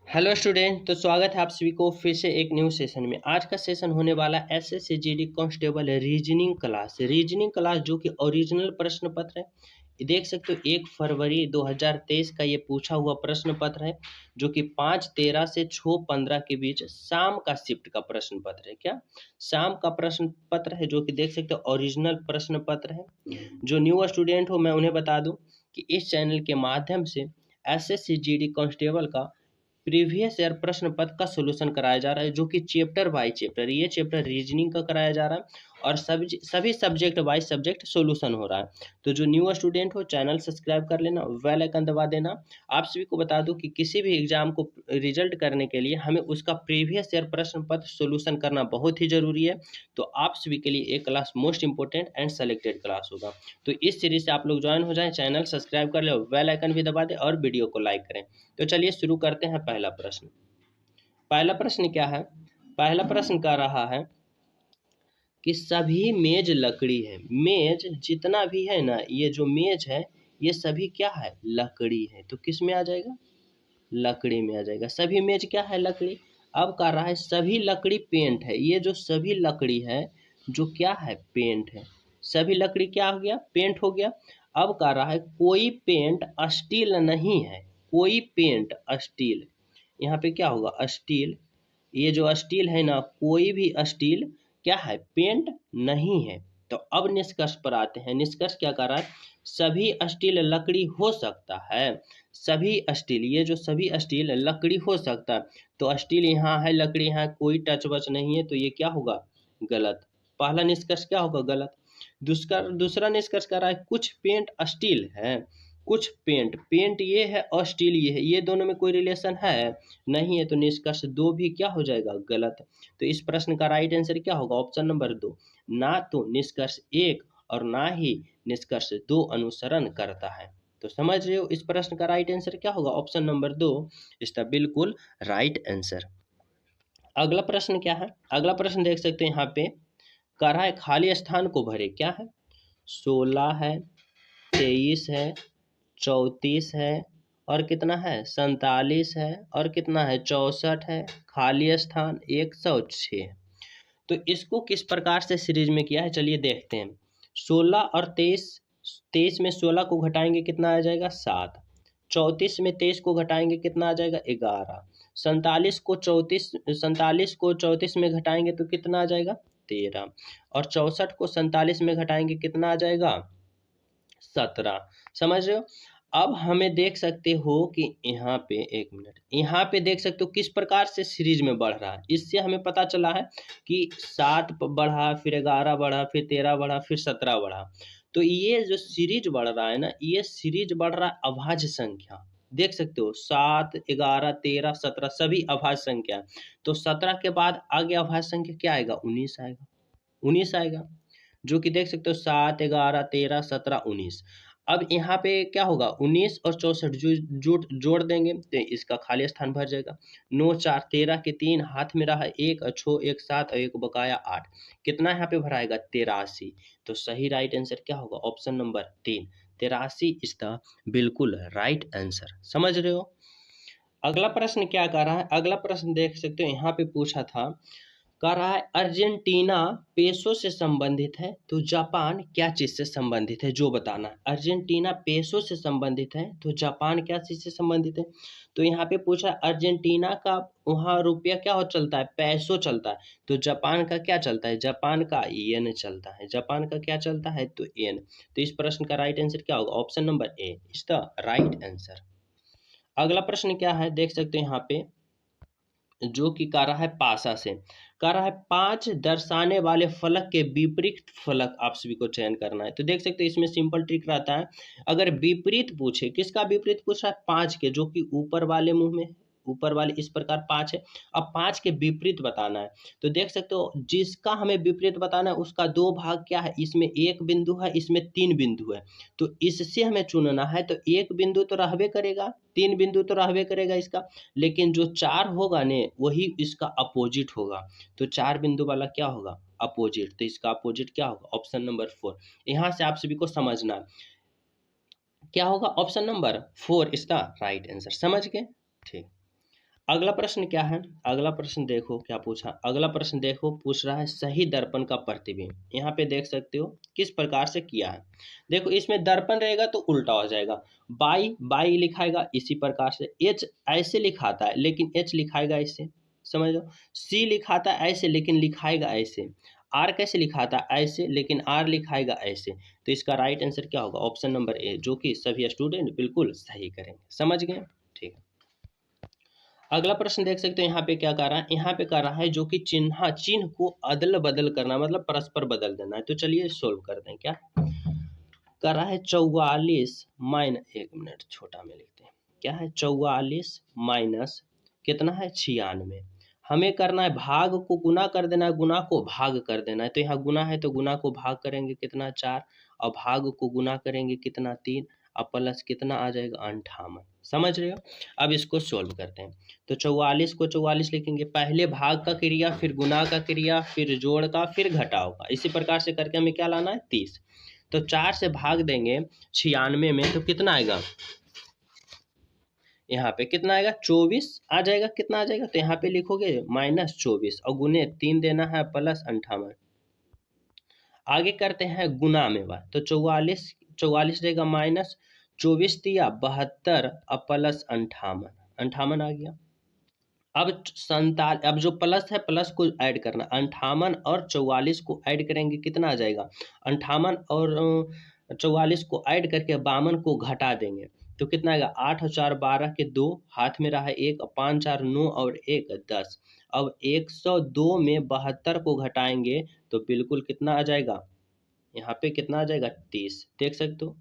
Hello student, तो स्वागत है आप सभी को फिर से एक न्यू सेशन में। आज का सेशन होने वाला SSC GD constable reasoning class जो कि ओरिजिनल प्रश्न पत्र है। ये देख सकते हो 1 फरवरी 2023 का ये पूछा हुआ प्रश्न पत्र है, जो कि 5/13 से 6/15 के बीच शाम का शिफ्ट का प्रश्न पत्र है। क्या शाम का प्रश्न पत्र है, जो कि देख सकते हो ओरिजिनल प्रश्न पत्र है। जो न्यू स्टूडेंट हो, मैं उन्हें बता दूं कि इस चैनल के माध्यम से एसएससी जीडी कांस्टेबल का प्रीवियस ईयर प्रश्न पत्र का सोल्यूशन कराया जा रहा है, जो कि चैप्टर बाय चैप्टर, ये चैप्टर रीजनिंग का कराया जा रहा है और सभी सब्जेक्ट बाय सब्जेक्ट सोल्यूशन हो रहा है। तो जो न्यू स्टूडेंट हो, चैनल सब्सक्राइब कर लेना, बेल आइकन दबा देना। आप सभी को बता दूं कि किसी भी एग्जाम को रिजल्ट करने के लिए हमें उसका प्रीवियस ईयर प्रश्न पत्र सोल्यूशन करना बहुत ही जरूरी है। तो आप सभी के लिए एक class most important and selected class होगा। तो इस सीरीज से आप लोग ज्वाइन हो जाएं, चैनल सब्सक्राइब कर ले, बेल आइकन भी दबा दें और वीडियो को लाइक करें। तो चलिए शुरू करते हैं। पहला प्रश्न क्या है? पहला प्रश्न कह रहा है कि सभी मेज लकड़ी है। मेज जितना भी है ना, ये जो मेज है ये सभी क्या है? लकड़ी है। तो किस में आ जाएगा? लकड़ी में आ जाएगा। सभी मेज क्या है? लकड़ी। अब कह रहा है सभी लकड़ी पेंट है। ये जो सभी लकड़ी है जो क्या है? पेंट है। सभी लकड़ी क्या हो गया? पेंट हो गया। अब कह रहा है कोई पेंट स्टील नहीं है। कोई पेंट स्टील, यहाँ पे क्या होगा? स्टील। ये जो स्टील है ना, कोई भी स्टील क्या है? पेंट नहीं है। तो अब निष्कर्ष पर आते हैं। निष्कर्ष क्या कर रहा है? सभी स्टील लकड़ी हो सकता है। सभी स्टील, ये जो सभी स्टील लकड़ी हो सकता है, तो स्टील यहाँ है, लकड़ी यहाँ है, कोई टच वच नहीं है, तो ये क्या होगा? गलत। पहला निष्कर्ष क्या होगा? गलत। दूसरा निष्कर्ष कर रहा है कुछ पेंट स्टील है। कुछ पेंट, पेंट ये है और स्टील ये है, ये दोनों में कोई रिलेशन है? नहीं है। तो निष्कर्ष 2 भी क्या हो जाएगा? गलत। तो इस प्रश्न का राइट आंसर क्या होगा? Option number 2। ना तो निष्कर्ष 1 और ना ही निष्कर्ष 2 अनुसरण करता है। तो समझ रहे हो, इस प्रश्न का राइट आंसर क्या होगा? ऑप्शन नंबर 2 इसका बिल्कुल राइट आंसर। अगला प्रश्न क्या है? अगला प्रश्न देख सकते हैं यहाँ पे, कह रहा है खाली स्थान को भरे। क्या है? 16 है, 23 है, 34 है और कितना है? 47 है और कितना है? 64 है। खाली स्थान 106 है। तो इसको किस प्रकार से सीरीज में किया है, चलिए देखते हैं। 16 और 23, 23 में 16 को घटाएंगे कितना आ जाएगा? 7। 34 में 23 को घटाएंगे कितना आ जाएगा? 11। 47 को 34 में घटाएंगे तो कितना आ जाएगा? 13। और 64 को 47 में घटाएंगे कितना आ जाएगा? 17। समझ रहे हो? अब हमें देख सकते हो कि यहाँ पे, एक मिनट, यहाँ पे देख सकते हो किस प्रकार से सीरीज में बढ़ रहा है। इससे हमें पता चला है कि 7 बढ़ा, फिर 11 बढ़ा, फिर 13 बढ़ा, फिर 17 बढ़ा। तो ये जो सीरीज बढ़ रहा है ना, ये सीरीज बढ़ रहा है अभाज्य संख्या। देख सकते हो 7, 11, 13, 17 सभी अभाज्य संख्या है। तो 17 के बाद आगे अभाज्य संख्या क्या आएगा? 19 आएगा। 19 आएगा, जो कि देख सकते हो 7, 11, 13, 17, 19। अब यहाँ पे क्या होगा? 19 और 64 जोड़ देंगे तो इसका खाली स्थान भर जाएगा। 9, 4, 13 के 3 हाथ में रहा, 1 और 6, 1 7 और 1 बकाया 8। कितना यहाँ पे भराएगा? 83। तो सही राइट आंसर क्या होगा? ऑप्शन नंबर 3, 83 इज द बिल्कुल राइट आंसर। समझ रहे हो? अगला प्रश्न क्या कर रहा है? अगला प्रश्न देख सकते हो, यहाँ पे पूछा था, कह रहा है अर्जेंटीना पेसो से संबंधित है तो जापान क्या चीज से संबंधित है, जो बताना है। अर्जेंटीना पेसो से संबंधित है तो जापान क्या चीज से संबंधित है? तो यहाँ पे पूछा अर्जेंटीना का वहाँ रुपया क्या हो चलता है? पैसो चलता है। तो जापान का क्या चलता है? जापान का येन चलता है। जापान का क्या चलता है? तो येन। तो इस प्रश्न का राइट आंसर क्या होगा? Option number A is the right answer. अगला प्रश्न क्या है? देख सकते हैं यहाँ पे, जो कि कह रहा है पासा से, कह रहा है 5 दर्शाने वाले फलक के विपरीत फलक आप सभी को चयन करना है। तो देख सकते हैं इसमें सिंपल ट्रिक रहता है। अगर विपरीत पूछे, किसका विपरीत पूछ रहा है? 5 के, जो कि ऊपर वाले मुंह में, ऊपर वाले इस प्रकार 5 है। अब 5 के विपरीत बताना है। तो देख सकते हो जिसका हमें विपरीत बताना है उसका 2 भाग क्या है? इसमें 1 बिंदु है, इसमें 3 बिंदु है। तो इससे हमें चुनना है। तो 1 बिंदु तो रहबे करेगा, 3 बिंदु तो रहबे करेगा इसका, लेकिन जो 4 होगा ने वही इसका अपोजिट होगा। तो 4 बिंदु वाला क्या होगा? अपोजिट। तो इसका अपोजिट क्या होगा? Option number 4। यहाँ से आप सभी को समझना है क्या होगा? ऑप्शन नंबर 4 इसका राइट आंसर। समझ गए? ठीक। अगला प्रश्न क्या है, अगला प्रश्न देखो क्या पूछा, अगला प्रश्न देखो पूछ रहा है सही दर्पण का प्रतिबिंब। यहाँ पे देख सकते हो किस प्रकार से किया है। देखो इसमें दर्पण रहेगा तो उल्टा हो जाएगा, बाई बाई लिखाएगा इसी प्रकार से, एच ऐसे लिखाता है लेकिन एच लिखाएगा ऐसे, समझ लो। सी लिखाता है ऐसे लेकिन लिखाएगा ऐसे, आर कैसे लिखाता है ऐसे लेकिन आर लिखाएगा ऐसे। तो इसका राइट आंसर क्या होगा, ऑप्शन नंबर ए, जो कि सभी स्टूडेंट बिल्कुल सही करेंगे। समझ गए, ठीक है। अगला प्रश्न देख सकते हो यहाँ पे क्या कर रहा है, यहाँ पे कर रहा है जो कि चिन्ह को अदल बदल करना, मतलब परस्पर बदल देना है। तो चलिए सोल्व करते हैं। क्या कर रहा है, 44 माइनस, एक मिनट छोटा में लिखते हैं, क्या है 44 माइनस कितना है 96। हमें करना है भाग को गुना कर देना है, गुना को भाग कर देना है। तो यहाँ गुना है तो गुना को भाग करेंगे कितना 4, और भाग को गुना करेंगे कितना 3, और प्लस कितना आ जाएगा 58। समझ रहे हो। अब इसको सोल्व करते हैं। तो 44 को 44 लिखेंगे, पहले भाग का क्रिया, फिर गुना का क्रिया, फिर जोड़ का, फिर घटाव का, इसी प्रकार से करके हमें क्या लाना है 30। तो 4 से भाग देंगे 96 में तो कितना आएगा, यहाँ पे कितना आएगा 24 आ जाएगा। कितना आ जाएगा, तो यहाँ पे लिखोगे -24 और गुने 3 देना है प्लस 58। आगे करते हैं गुना में बात। तो 44 रहेगा माइनस 24 दिया 72 और प्लस 58 आ गया। अब अब जो प्लस है प्लस को ऐड करना, 58 और 44 को ऐड करेंगे कितना आ जाएगा, 58 और 44 को ऐड करके 52 को घटा देंगे तो कितना आएगा, 8 और 4 12 के 2, हाथ में रहा 1, 5 4 9 और 1 10। अब 102 में 72 को घटाएंगे तो बिल्कुल कितना आ जाएगा, यहाँ पे कितना आ जाएगा 30। देख सकते हो,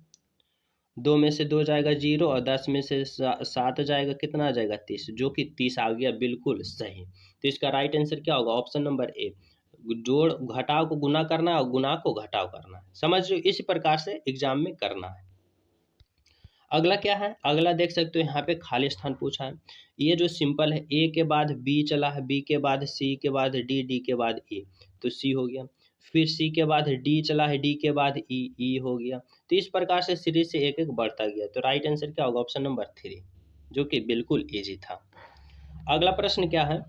2 में से 2 जाएगा 0 और 10 में से 7 जाएगा, कितना आ जाएगा 30, जो कि 30 आ गया, बिल्कुल सही। तो इसका राइट आंसर क्या होगा, ऑप्शन नंबर ए, जोड़ घटाव को गुना करना है और गुना को घटाव करना है। समझ रहे हो, इसी प्रकार से एग्जाम में करना है। अगला क्या है, अगला देख सकते हो यहाँ पे खाली स्थान पूछा है। ये जो सिंपल है, ए के बाद बी चला है, बी के बाद सी के बाद डी, डी के बाद ए, तो सी हो गया। फिर सी के बाद डी चला है, डी के बाद ई, ई हो गया। तो इस प्रकार से सीरीज से एक एक बढ़ता गया। तो राइट आंसर क्या होगा, ऑप्शन नंबर 3, जो कि बिल्कुल इजी था। अगला प्रश्न क्या है,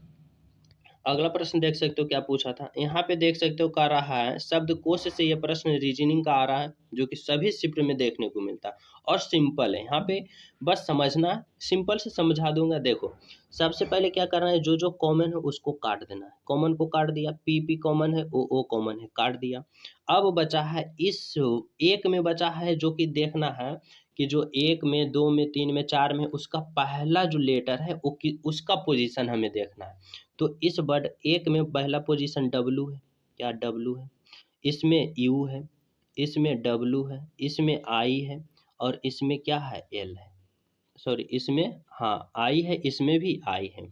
अगला प्रश्न देख सकते हो क्या पूछा था। यहाँ पे देख सकते हो कर रहा है शब्दकोश से, यह प्रश्न रीजनिंग का आ रहा है, जो कि सभी शिफ्ट में देखने को मिलता है और सिंपल है। यहाँ पे बस समझना है, सिंपल से समझा दूंगा। देखो सबसे पहले क्या करना है, जो जो कॉमन है उसको काट देना है। कॉमन को काट दिया, पी पी कॉमन है, ओ कॉमन है, काट दिया। अब बचा है इस एक में बचा है, जो कि देखना है कि जो 1 में 2 में 3 में 4 में उसका पहला जो लेटर है वो उसका पोजीशन हमें देखना है। तो इस वर्ड एक में पहला पोजीशन डब्लू है, क्या डब्लू है, इसमें यू है, इसमें डब्लू है, इसमें आई है, और इसमें क्या है एल है, सॉरी इसमें हाँ आई है, इसमें भी आई है,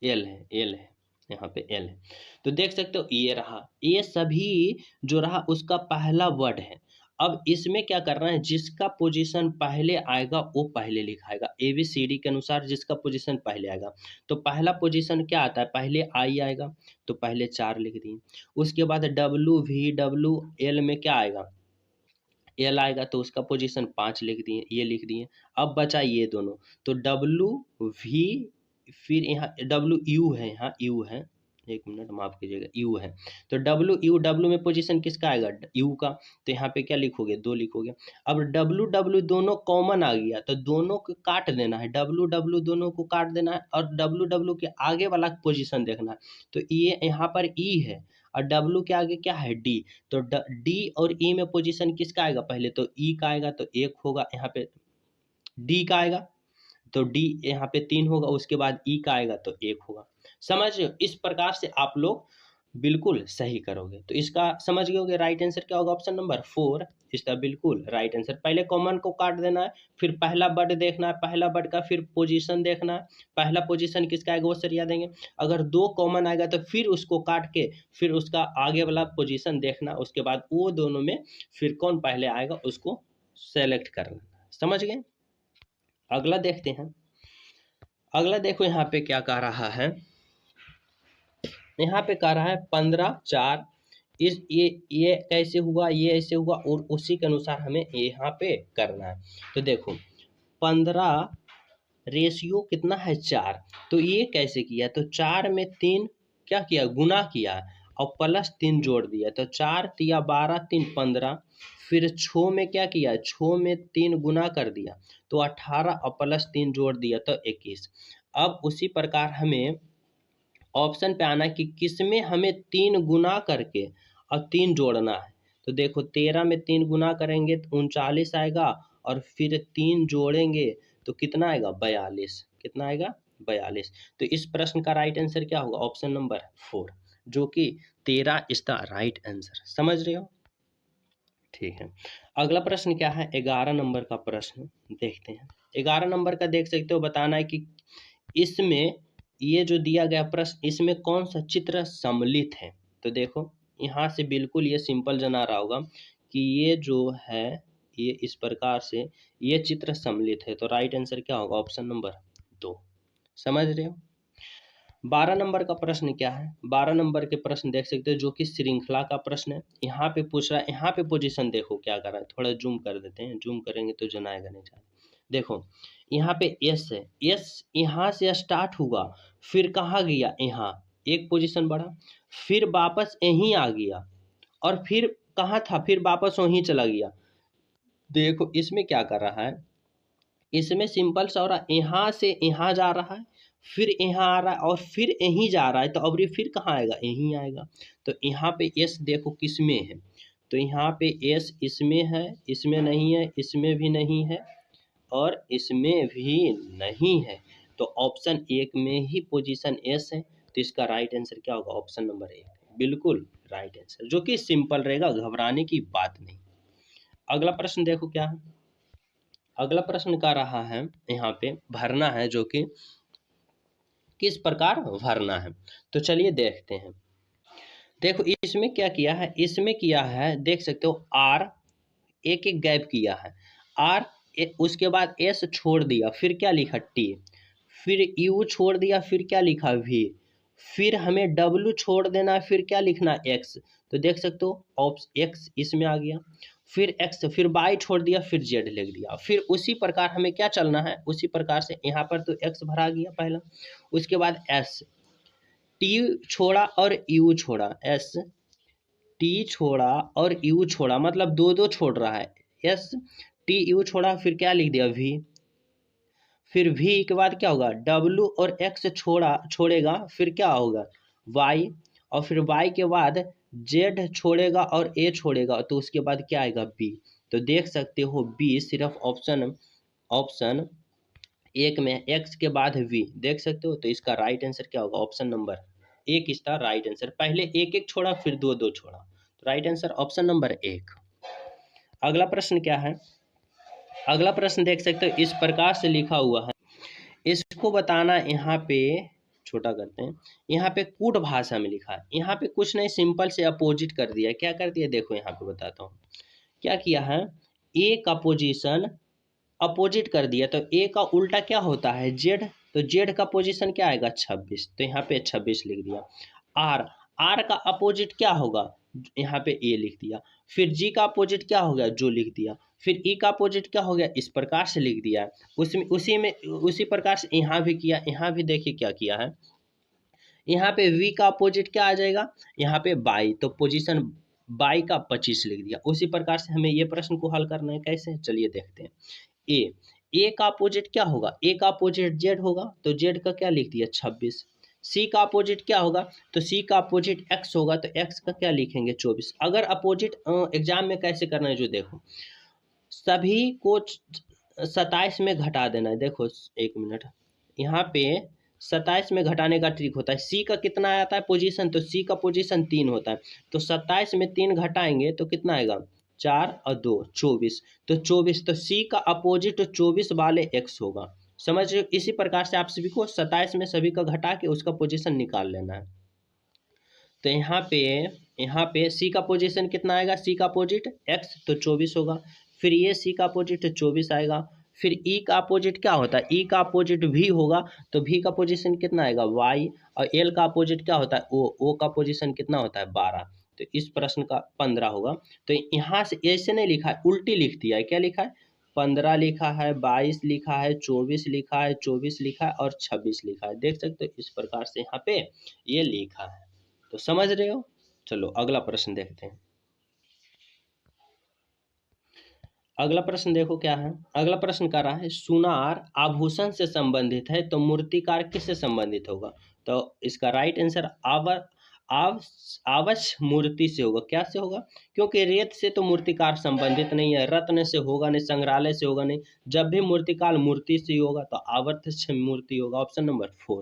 एल है, एल है, यहाँ पे एल है। तो देख सकते हो ये रहा, ये सभी जो रहा उसका पहला वर्ड है। अब इसमें क्या करना है, जिसका पोजीशन पहले आएगा वो पहले लिखाएगा, ए बी सी डी के अनुसार जिसका पोजीशन पहले आएगा। तो पहला पोजीशन क्या आता है, पहले आई आएगा तो पहले 4 लिख दिए। उसके बाद डब्लू वी डब्लू एल में क्या आएगा, एल आएगा तो उसका पोजीशन 5 लिख दिए, ये लिख दिए। अब बचा ये दोनों, तो डब्लू वी, फिर यहाँ डब्लू यू है, यहाँ यू है, एक मिनट माफ कीजिएगा, यू है। तो डब्लू यू, डब्लू में पोजीशन किसका आएगा, यू का, तो यहाँ पे क्या लिखोगे 2 लिखोगे। अब डब्लू डब्लू दोनों कॉमन आ गया तो दोनों को काट देना है, डब्लू डब्लू दोनों को काट देना है और डब्लू डब्लू के आगे वाला पोजीशन देखना है। तो ये यहाँ पर ई है और डब्लू के आगे क्या है डी। तो डी और ई में पोजीशन किसका आएगा, पहले तो ई का आएगा तो 1 होगा, यहाँ पे डी का आएगा तो डी यहाँ पे 3 होगा, उसके बाद ई का आएगा तो 1 होगा। समझ रहे हो, इस प्रकार से आप लोग बिल्कुल सही करोगे। तो इसका समझ गए होगे, राइट आंसर क्या होगा, ऑप्शन नंबर 4, इसका बिल्कुल राइट आंसर। पहले कॉमन को काट देना है, फिर पहला वर्ड देखना है, पहला वर्ड का फिर पोजीशन देखना है, पहला पोजीशन किसका आएगा वो सरिया देंगे। अगर 2 कॉमन आएगा तो फिर उसको काट के फिर उसका आगे वाला पोजीशन देखना, उसके बाद वो दोनों में फिर कौन पहले आएगा उसको सेलेक्ट करना। समझ गए। अगला देखते हैं। अगला देखो यहाँ पे क्या कह रहा है, यहाँ पे कह रहा है 15/4, इस ये कैसे हुआ, ये ऐसे हुआ, और उसी के अनुसार हमें यहाँ पे करना है। तो देखो 15 रेशियो कितना है 4। तो ये कैसे किया, तो 4 में 3 क्या किया, गुना किया और प्लस 3 जोड़ दिया। तो 4 तिया 12, 3 15, फिर 6 में क्या किया, 6 में 3 गुना कर दिया तो 18 और प्लस 3 जोड़ दिया तो 21। अब उसी प्रकार हमें ऑप्शन पे आना कि किस में हमें 3 गुना करके और 3 जोड़ना है। तो देखो 13 में 3 गुना करेंगे तो 39 आएगा और फिर 3 जोड़ेंगे तो कितना आएगा, 42। कितना आएगा, 42। तो इस प्रश्न का राइट आंसर क्या होगा, ऑप्शन नंबर 4, जो कि 13 इज द राइट आंसर। समझ रहे हो, ठीक है। अगला प्रश्न क्या है, 11 नंबर का प्रश्न देखते हैं। 11 नंबर का देख सकते हो, बताना है कि इसमें ये जो दिया गया प्रश्न, इसमें कौन सा चित्र सम्मिलित है। तो देखो यहाँ से बिल्कुल ये सिंपल जना रहा होगा कि ये जो है ये इस प्रकार से ये चित्र सम्मिलित है। तो राइट आंसर क्या होगा, ऑप्शन नंबर 2। समझ रहे हो। 12 नंबर का प्रश्न क्या है, 12 नंबर के प्रश्न देख सकते हो जो कि श्रृंखला का प्रश्न है। यहाँ पे पूछ रहा है, यहाँ पे पोजीशन देखो क्या कर रहा है, थोड़ा जूम कर देते हैं, जूम करेंगे तो जनाएगा नहीं ज़्यादा। देखो यहाँ पे एस है, एस यहाँ से स्टार्ट हुआ फिर कहाँ गया, यहाँ एक पोजीशन बढ़ा, फिर वापस यहीं आ गया और फिर कहाँ था, फिर वापस वहीं चला गया। देखो इसमें क्या कर रहा है, इसमें सिंपल सा हो रहा है, यहाँ से यहाँ जा रहा है फिर यहाँ आ रहा है और फिर यहीं जा रहा है। तो अब ये फिर कहाँ आएगा, यहीं आएगा। तो यहाँ पे एस देखो किस में है, तो यहाँ पे एस इसमें है, इसमें नहीं है, इसमें भी नहीं है और इसमें भी नहीं है। तो ऑप्शन 1 में ही पोजीशन एस है। तो इसका राइट आंसर क्या होगा, ऑप्शन नंबर 1, बिल्कुल राइट आंसर, जो कि सिंपल रहेगा, घबराने की बात नहीं। अगला प्रश्न देखो क्या है, अगला प्रश्न का रहा है यहाँ पे भरना है, जो कि किस प्रकार भरना है। तो चलिए देखते हैं। देखो इसमें क्या किया है, इसमें किया है देख सकते हो आर, एक एक गैप किया है आर, उसके बाद एस छोड़ दिया, फिर क्या लिखा टी, फिर यू छोड़ दिया, फिर क्या लिखा वी, फिर हमें डब्ल्यू छोड़ देना, फिर क्या लिखना एक्स। तो देख सकते हो ऑप्शन एक्स इसमें आ गया, फिर एक्स, फिर वाई छोड़ दिया, फिर जेड लिख दिया। फिर उसी प्रकार हमें क्या चलना है, उसी प्रकार से यहाँ पर तो एक्स भरा गया पहला, उसके बाद एस, टी छोड़ा और यू छोड़ा, एस टी छोड़ा और यू छोड़ा, मतलब दो दो छोड़ रहा है, एस टी यू छोड़ा, फिर क्या लिख दिया वी, फिर वी के बाद क्या होगा, डब्ल्यू और एक्स छोड़ेगा, फिर क्या होगा वाई, और फिर वाई के बाद जेड छोड़ेगा और ए छोड़ेगा, तो उसके बाद क्या आएगा बी। तो देख सकते हो बी सिर्फ ऑप्शन ऑप्शन 1 में एक्स के बाद वी देख सकते हो। तो इसका राइट आंसर क्या होगा, ऑप्शन नंबर 1 इसका राइट आंसर। पहले एक एक छोड़ा फिर दो दो छोड़ा, तो राइट आंसर ऑप्शन नंबर 1। अगला प्रश्न क्या है, अगला प्रश्न देख सकते हो इस प्रकार से लिखा हुआ है, इसको बताना, यहाँ पे छोटा करते हैं, यहाँ पे कूट भाषा में लिखा है, यहाँ पे कुछ नहीं सिंपल से अपोजिट कर दिया। क्या कर दिया, देखो यहाँ पे बताता हूँ क्या किया है, ए का पोजीशन अपोजिट कर दिया। तो ए का उल्टा क्या होता है, जेड, तो जेड का पोजीशन क्या आएगा 26, तो यहाँ पे 26 लिख दिया। आर, आर का अपोजिट क्या होगा, यहाँ पे ए लिख दिया। फिर जी का अपोजिट क्या हो गया, जो लिख दिया। फिर ई का अपोजिट क्या हो गया, इस प्रकार से लिख दिया। उसी प्रकार से यहाँ भी किया, यहाँ भी देखिए क्या किया है, यहाँ पे वी का अपोजिट क्या आ जाएगा, यहाँ पे बाई, तो पोजीशन बाई का 25 लिख दिया। उसी प्रकार से हमें ये प्रश्न को हल करना है, कैसे, चलिए देखते हैं। ए का अपोजिट क्या होगा, ए का अपोजिट जेड होगा, तो जेड का क्या लिख दिया 26। सी का अपोजिट क्या होगा, तो सी का अपोजिट एक्स होगा, तो एक्स का क्या लिखेंगे 24। अगर अपोजिट एग्जाम में कैसे करना है, जो देखो सभी को 27 में घटा देना है। देखो एक मिनट, यहाँ पे 27 में घटाने का ट्रिक होता है। सी का कितना आता है पोजीशन, तो सी का पोजीशन 3 होता है, तो 27 में 3 घटाएंगे तो कितना आएगा 4 और 2 24, तो 24, तो सी का अपोजिट 24 वाले एक्स होगा। समझ रहे हो, इसी प्रकार से आप सभी को 27 में सभी का घटा के उसका पोजीशन निकाल लेना है। तो यहाँ पे सी का पोजीशन कितना आएगा, सी का अपोजिट एक्स, तो 24 होगा। फिर ये सी का अपोजिट 24 आएगा। फिर ई का अपोजिट क्या होता है, ई का अपोजिट भी होगा, तो भी का पोजीशन कितना आएगा वाई, और एल का अपोजिट क्या होता है ओ का पोजीशन कितना होता है 12, तो इस प्रश्न का 15 होगा। तो यहाँ से ऐसे नहीं लिखा है, उल्टी लिख दिया है, क्या लिखा है 15 लिखा है, 22 लिखा है, 24 लिखा है, 24 लिखा है और 26 लिखा है। देख सकते हो इस प्रकार से यहाँ पे ये लिखा है। तो समझ रहे हो। चलो अगला प्रश्न देखते हैं। अगला प्रश्न देखो क्या है। अगला प्रश्न कर रहा है सुनार आभूषण से संबंधित है तो मूर्तिकार किससे संबंधित होगा। तो इसका राइट आंसर आवश मूर्ति से होगा। क्या से होगा, क्योंकि रेत से तो मूर्तिकार संबंधित नहीं है, रत्न से होगा नहीं, संग्रहालय से होगा नहीं। जब भी मूर्तिकार मूर्ति से ही होगा तो आवर्त मूर्ति होगा। Option number 4।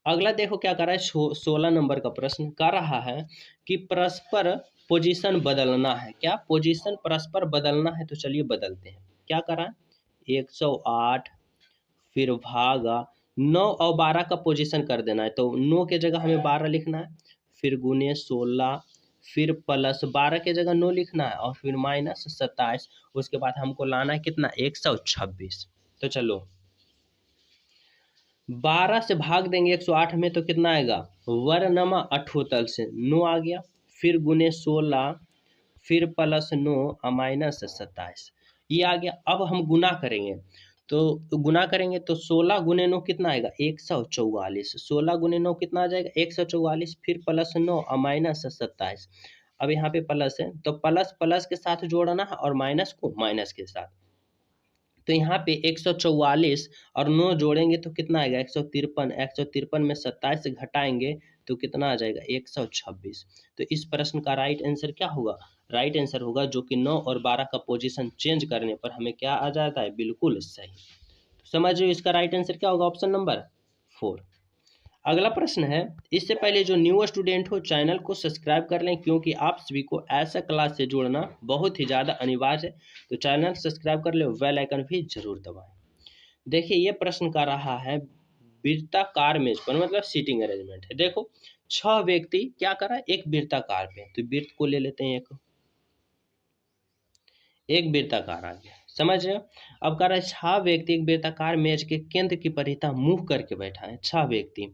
अगला देखो क्या कर रहा है। 16 नंबर का प्रश्न कर रहा है कि परस्पर पोजीशन बदलना है। क्या पोजीशन परस्पर बदलना है, तो चलिए बदलते हैं। क्या करा है 108 फिर भागा 9 और 12 का पोजीशन कर देना है। तो 9 के जगह हमें 12 लिखना है, फिर गुने 16, फिर प्लस 12 के जगह 9 लिखना है और फिर माइनस 27। उसके बाद हमको लाना है कितना 126। तो चलो 12 से भाग देंगे 108 में तो कितना आएगा वर्णमा अठोतल से 9 आ गया, फिर गुने 16, फिर प्लस 9 और माइनस 27 ये आ गया। अब हम गुना करेंगे तो गुना करेंगे तो 16 गुने 9 कितना आएगा 144। 16 गुने 9 कितना आ जाएगा 144, फिर प्लस 9 और माइनस 27। अब यहाँ पे प्लस है तो प्लस प्लस के साथ जोड़ना है और माइनस को माइनस के साथ। तो यहाँ पे 144 और 9 जोड़ेंगे तो कितना आएगा 153। 153 में 27 से घटाएंगे तो कितना आ जाएगा 126। तो इस प्रश्न का राइट आंसर क्या होगा, राइट आंसर होगा जो कि 9 और 12 का पोजीशन चेंज करने पर हमें क्या आ जाता है बिल्कुल सही। तो समझिए इसका राइट आंसर क्या होगा ऑप्शन नंबर 4। अगला प्रश्न है, इससे पहले जो न्यू स्टूडेंट हो चैनल को सब्सक्राइब कर लें क्योंकि आप सभी को ऐसा क्लास से जुड़ना बहुत ही ज़्यादा अनिवार्य है। तो चैनल सब्सक्राइब कर ले, बेल आइकन भी जरूर दबाएं। देखिए ये प्रश्न कर रहा है वृत्ताकार मेज पर, मतलब सीटिंग अरेंजमेंट है। देखो 6 व्यक्ति क्या कर रहा है एक वृत्ताकार पे, तो वृत्त को ले लेते हैं एक वृत्ताकार आ गया, समझ रहे हो। अब कह रहा है 6 व्यक्ति एक वृत्ताकार मेज के केंद्र की परिधि मुंह करके बैठा है। 6 व्यक्ति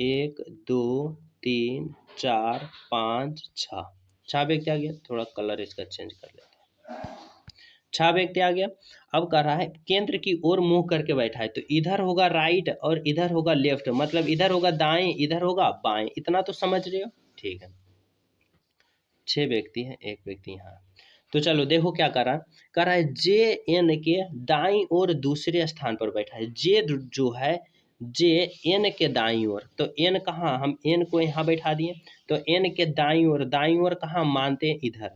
1 2 3 4 5 6, 6 व्यक्ति आ गया। थोड़ा कलर इसका चेंज कर लेते हैं। 6 व्यक्ति आ गया। अब कह रहा है केंद्र की ओर मुंह करके बैठा है, तो इधर होगा राइट और इधर होगा लेफ्ट, मतलब इधर होगा दाएं इधर होगा बाएं। इतना तो समझ रहे हो, ठीक है। 6 व्यक्ति हैं, एक व्यक्ति यहाँ। तो चलो देखो क्या कर रहा है जे एन के दाईं ओर दूसरे स्थान पर बैठा है। जे जो है जे एन के दाईं ओर, तो एन कहाँ, हम एन को यहाँ बैठा दिए, तो एन के दाईं ओर कहाँ मानते हैं इधर।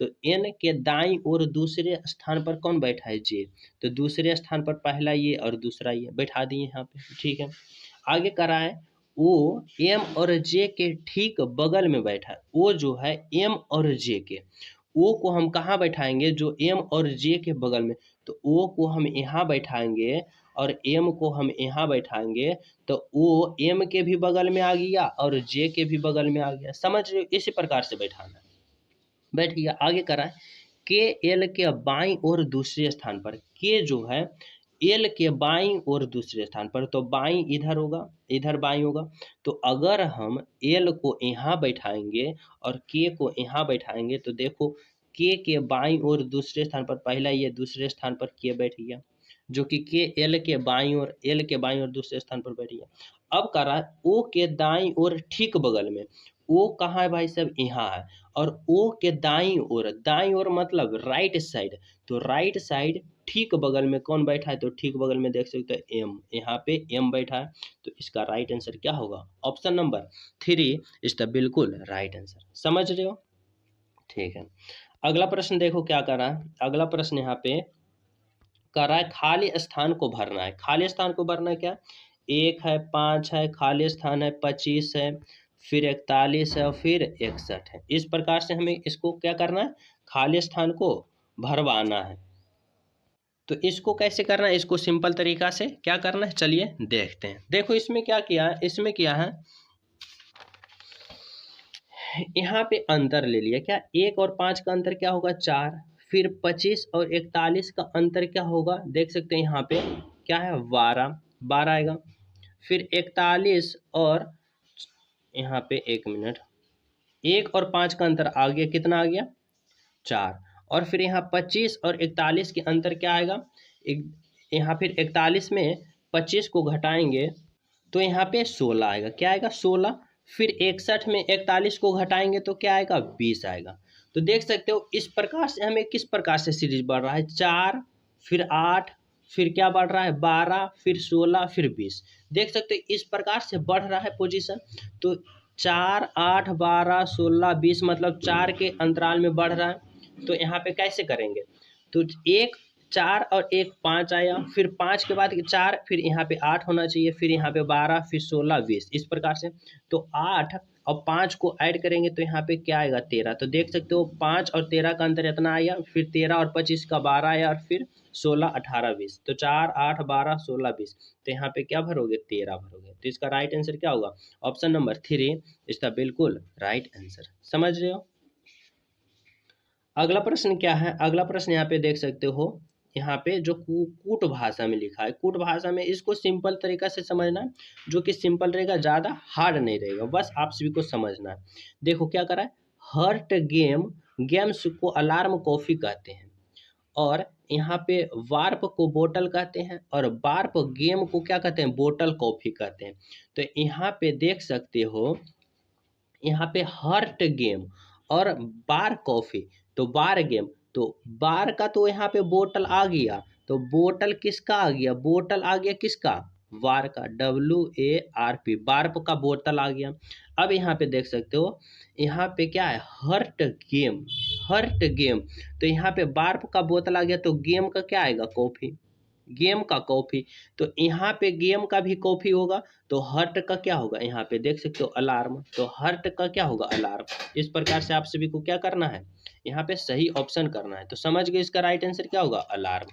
तो एन के दाईं ओर दूसरे स्थान पर कौन बैठा है जे, तो दूसरे स्थान पर पहला ये और दूसरा ये बैठा दिए यहाँ पे, ठीक है। आगे करा है वो एम और जे के ठीक बगल में बैठा है। वो जो है एम और जे के, ओ को हम कहाँ बैठाएंगे जो एम और जे के बगल में, तो ओ को हम यहाँ बैठाएंगे और एम को हम यहाँ बैठाएंगे। तो ओ एम के भी बगल में आ गया और जे के भी बगल में आ गया। समझ रहे हो, इसी प्रकार से बैठाना है। बैठ गया। आगे करा है के एल के बाईं ओर दूसरे स्थान पर, के जो है एल के बाईं ओर दूसरे स्थान पर, तो बाईं इधर होगा इधर बाईं होगा। तो अगर हम एल को यहाँ बैठाएंगे और के को यहाँ बैठाएंगे तो देखो के बाईं ओर दूसरे स्थान पर पहला ये, दूसरे स्थान पर के बैठ गया, जो कि के एल के बाईं ओर, एल के बाईं ओर दूसरे स्थान पर बैठ गया। अब कह रहा है ओ के दाईं ओर ठीक बगल में, ओ कहाँ है भाई साहब यहाँ है, और ओ के दाईं ओर मतलब राइट साइड, तो राइट साइड ठीक बगल में कौन बैठा है, तो ठीक बगल में देख सकते हो एम, यहाँ पे एम बैठा है। तो इसका राइट आंसर क्या होगा ऑप्शन नंबर 3 इज द बिल्कुल राइट आंसर। समझ रहे हो, ठीक है। अगला प्रश्न देखो क्या कर रहा है। अगला प्रश्न यहाँ पे कर रहा है खाली स्थान को भरना है। खाली स्थान को भरना है क्या, 1 है 5 है, खाली स्थान है 25 है, फिर 41 है और फिर 61 है। इस प्रकार से हमें इसको क्या करना है खाली स्थान को भरवाना है। तो इसको कैसे करना है, इसको सिंपल तरीका से क्या करना है चलिए देखते हैं। देखो इसमें क्या किया है, इसमें किया है यहाँ पे अंतर ले लिया। क्या 1 और 5 का अंतर क्या होगा 4, फिर 25 और 41 का अंतर क्या होगा देख सकते हैं यहाँ पे क्या है 12 आएगा। फिर 41 और यहाँ पे 1 मिनट, 1 और 5 का अंतर आ गया कितना आ गया 4, और फिर यहाँ 25 और 41 के अंतर क्या आएगा, यहाँ फिर 41 में 25 को घटाएंगे तो यहाँ पे 16 आएगा, क्या आएगा 16। फिर 61 में 41 को घटाएंगे तो क्या आएगा 20 आएगा। तो देख सकते हो इस प्रकार से हमें किस प्रकार से सीरीज बढ़ रहा है, 4 फिर 8 फिर क्या बढ़ रहा है 12 फिर 16 फिर 20। देख सकते हो इस प्रकार से बढ़ रहा है पोजीशन। तो 4 8 12 16 20 मतलब 4 के अंतराल में बढ़ रहा है। तो यहाँ पे कैसे करेंगे, तो एक 4 और एक 5 आया, फिर 5 के बाद 4 फिर यहाँ पे 8 होना चाहिए, फिर यहाँ पे 12 फिर 16 20 इस प्रकार से। तो 8 और 5 को ऐड करेंगे तो यहाँ पे क्या आएगा 13। तो देख सकते हो 5 और 13 का अंतर इतना आया, फिर 13 और 25 का 12 आया, और फिर 16 18 20। तो 4 8 12 16 20। तो यहाँ पे क्या भरोगे 13 भरोगे। तो इसका राइट आंसर क्या होगा, ऑप्शन नंबर 3 इसका बिल्कुल राइट आंसर। समझ रहे हो। अगला प्रश्न क्या है, अगला प्रश्न यहाँ पे देख सकते हो, यहाँ पे जो कूट भाषा में लिखा है, कूट भाषा में इसको सिंपल तरीका से समझना है, जो कि सिंपल रहेगा, ज़्यादा हार्ड नहीं रहेगा, बस आप सभी को समझना है। देखो क्या करा है, हर्ट गेम्स को अलार्म कॉफ़ी कहते हैं, और यहाँ पे वार्प को बोतल कहते हैं, और वार्प गेम को क्या कहते हैं, बोतल कॉफ़ी कहते हैं। तो यहाँ पे देख सकते हो, यहाँ पे हर्ट गेम और बार कॉफी, तो बार गेम, तो बार का तो यहाँ पे बोतल आ गया, तो बोतल किसका आ गया, बोतल आ गया किसका, वार का, WARP, बार्प का बोतल आ गया। अब यहाँ पे देख सकते हो, यहाँ पे क्या है हर्ट गेम, हर्ट गेम, तो यहाँ पे बार्प का बोतल आ गया, तो गेम का क्या आएगा कॉफी, गेम का कॉफी। तो यहाँ पे गेम का भी कॉफी होगा, तो हर्ट का क्या होगा, यहाँ पे देख सकते हो अलार्म, तो हर्ट का क्या होगा अलार्म। इस प्रकार से आप सभी को क्या करना है, यहाँ पे सही ऑप्शन करना है। तो समझ गए इसका राइट आंसर क्या होगा अलार्म।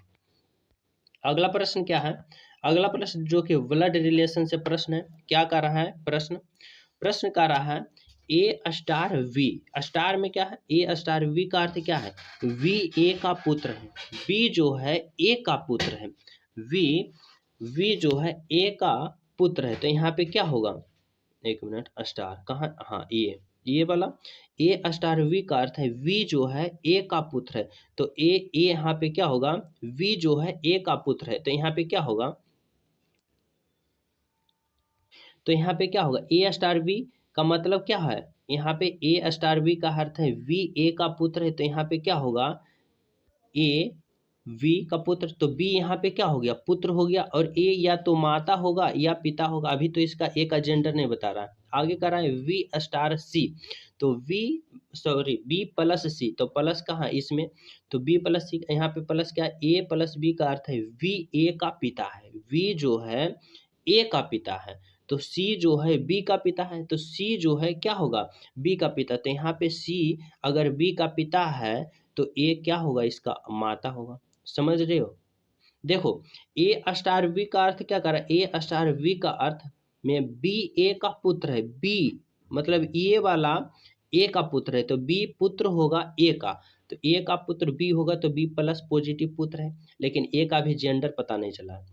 अगला प्रश्न क्या है, अगला प्रश्न जो कि ब्लड रिलेशन से प्रश्न है, क्या कर रहा है प्रश्न, प्रश्न कर रहा है A स्टार V स्टार में क्या है, A स्टार V का अर्थ क्या है, V A का पुत्र है, V जो है A का पुत्र है, V जो है A का पुत्र है। तो यहाँ पे क्या होगा, एक मिनट, स्टार कहाँ, हाँ ये वाला A स्टार V का अर्थ है V जो है A का पुत्र है। तो A यहाँ पे क्या होगा, V जो है A का पुत्र है, तो यहाँ पे क्या होगा, तो यहाँ पे क्या होगा A स्टार V का मतलब क्या है, यहाँ पे A स्टार V का अर्थ है V A का पुत्र है, तो यहाँ पे क्या होगा A V का पुत्र, तो B यहाँ पे क्या हो गया पुत्र हो गया, और A या तो माता होगा या पिता होगा, अभी तो इसका A का जेंडर नहीं बता रहा है। आगे कर रहा है V स्टार C, तो B प्लस C, तो प्लस कहाँ इसमें, तो B प्लस C, यहाँ पे प्लस क्या है, A प्लस B का अर्थ है V A का पिता है, V जो है A का पिता है, तो C जो है B का पिता है, तो C जो है क्या होगा B का पिता। तो यहाँ पे C अगर B का पिता है तो A क्या होगा इसका माता होगा। समझ रहे हो। देखो A स्टार V का अर्थ क्या कर रहा है, A स्टार V का अर्थ में B A का पुत्र है, B मतलब ये वाला A का पुत्र है, तो B पुत्र होगा A का, तो A का पुत्र B होगा, तो B प्लस पॉजिटिव पुत्र है, लेकिन A का भी जेंडर पता नहीं चला।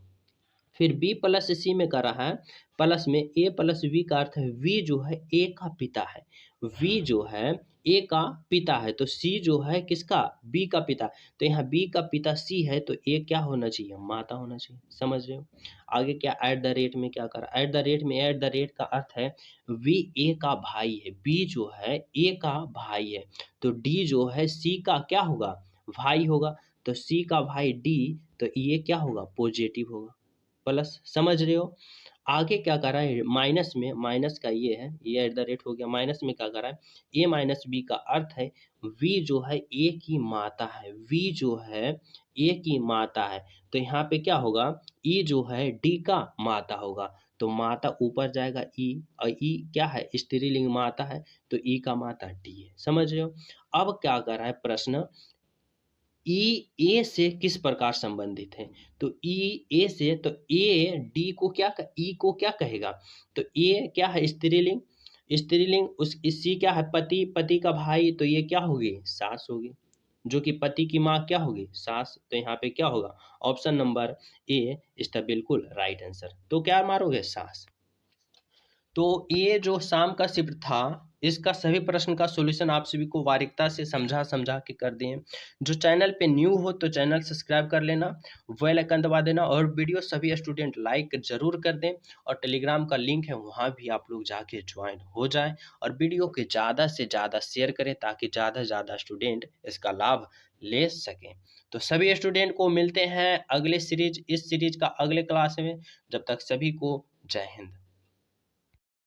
फिर B प्लस C में कर रहा है, प्लस में A प्लस V का अर्थ है V जो है A का पिता है, V जो है A का पिता है, तो C जो है किसका B का पिता, तो यहाँ B का पिता C है, तो A क्या होना चाहिए माता होना चाहिए। समझ रहे हो। आगे क्या एट द रेट में क्या करा, एट द रेट में, एट द रेट का अर्थ है V A का भाई है, B जो है A का भाई है, तो D जो है C का क्या होगा भाई होगा, तो C का भाई D, तो ये क्या होगा पॉजिटिव होगा प्लस। समझ रहे हो। आगे क्या कर रहा है माइनस में, माइनस का ये है, ये एट द रेट हो गया, माइनस में क्या कर रहा है A माइनस B का अर्थ है V जो है A की माता है, V जो है A की माता है, तो यहाँ पे क्या होगा E जो है D का माता होगा, तो माता ऊपर जाएगा E, और E क्या है स्त्रीलिंग माता है, तो E का माता D है। समझ रहे हो। अब क्या कर रहा है प्रश्न, ई ए से किस प्रकार संबंधित है, तो ई ए से, तो ए डी को क्या ई को क्या कहेगा, तो ए क्या है स्त्रीलिंग, स्त्रीलिंग उस सी क्या है पति, पति का भाई, तो ये क्या होगी सास होगी, जो कि पति की माँ क्या होगी सास। तो यहाँ पे क्या होगा ऑप्शन नंबर ए इसका बिल्कुल राइट आंसर। तो क्या मारोगे सास। तो ये जो शाम का शिफ्ट था, इसका सभी प्रश्न का सॉल्यूशन आप सभी को बारीकता से समझा समझा के कर दिए। जो चैनल पे न्यू हो तो चैनल सब्सक्राइब कर लेना, बेल आइकन दबा देना, और वीडियो सभी स्टूडेंट लाइक जरूर कर दें। और टेलीग्राम का लिंक है, वहाँ भी आप लोग जाके ज्वाइन हो जाएं, और वीडियो के ज़्यादा से ज़्यादा शेयर करें ताकि ज़्यादा से ज़्यादा स्टूडेंट इसका लाभ ले सकें। तो सभी स्टूडेंट को मिलते हैं अगले सीरीज, इस सीरीज का अगले क्लास में। जब तक सभी को जय हिंद।